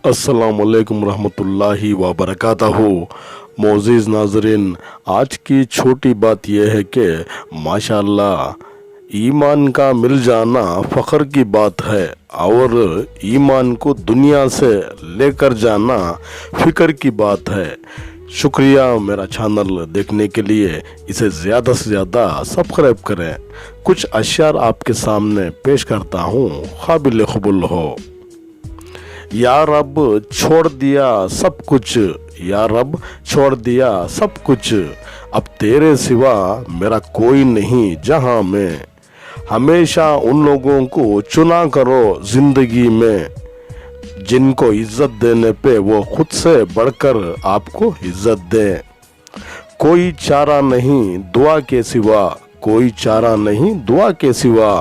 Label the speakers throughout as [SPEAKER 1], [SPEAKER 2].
[SPEAKER 1] अस्सलाम वालेकुम रहमतुल्लाहि व बरकातहू। मोअज़्ज़िज़ नाज़रीन, आज की छोटी बात यह है कि माशाअल्लाह ईमान का मिल जाना फ़ख्र की बात है और ईमान को दुनिया से लेकर जाना फ़िक्र की बात है। शुक्रिया मेरा चैनल देखने के लिए। इसे ज़्यादा से ज़्यादा सब्सक्राइब करें। कुछ अशआर आपके सामने पेश करता हूँ, काबिल क़बूल हो। या रब छोड़ दिया सब कुछ, या रब छोड़ दिया सब कुछ, अब तेरे सिवा मेरा कोई नहीं जहां में। हमेशा उन लोगों को चुना करो ज़िंदगी में जिनको इज़्ज़त देने पे वो खुद से बढ़कर आपको इज़्ज़त दें। कोई चारा नहीं दुआ के सिवा, कोई चारा नहीं दुआ के सिवा,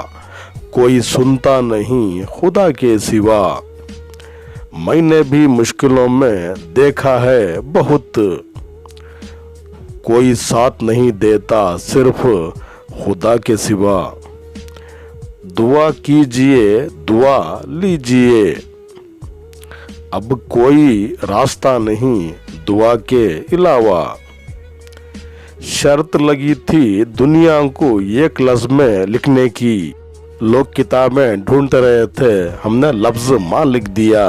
[SPEAKER 1] कोई सुनता नहीं खुदा के सिवा। मैंने भी मुश्किलों में देखा है बहुत, कोई साथ नहीं देता सिर्फ खुदा के सिवा। दुआ कीजिए दुआ लीजिए, अब कोई रास्ता नहीं दुआ के अलावा। शर्त लगी थी दुनिया को एक लफ्ज़ में लिखने की, लोग किताबें ढूंढते रहे थे, हमने लफ्ज़ माँ लिख दिया।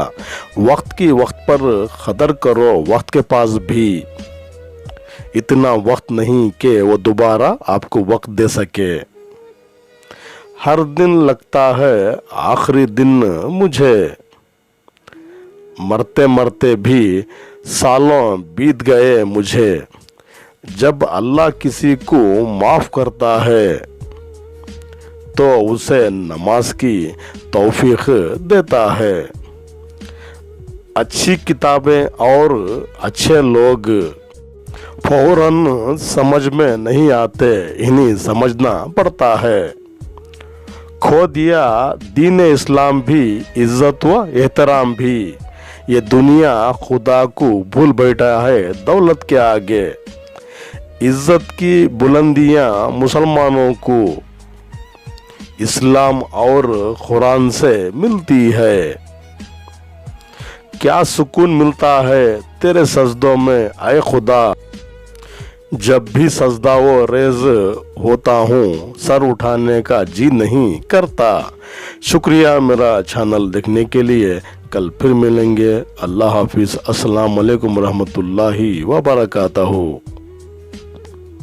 [SPEAKER 1] वक्त की वक्त पर कदर करो, वक्त के पास भी इतना वक्त नहीं कि वो दोबारा आपको वक्त दे सके। हर दिन लगता है आखिरी दिन मुझे, मरते मरते भी सालों बीत गए मुझे। जब अल्लाह किसी को माफ़ करता है तो उसे नमाज की तौफीक देता है। अच्छी किताबें और अच्छे लोग फौरन समझ में नहीं आते, इन्हीं समझना पड़ता है। खो दिया दीन इस्लाम भी, इज़्ज़त व एहतराम भी, ये दुनिया खुदा को भूल बैठा है दौलत के आगे। इज़्ज़त की बुलंदियाँ मुसलमानों को इस्लाम और कुरान से मिलती है। क्या सुकून मिलता है तेरे सजदों में आए खुदा, जब भी सजदा वो रेज होता हूँ सर उठाने का जी नहीं करता। शुक्रिया मेरा चैनल देखने के लिए। कल फिर मिलेंगे। अल्लाह हाफिज़। अस्सलाम वालेकुम रहमतुल्लाहि व बरकातहू।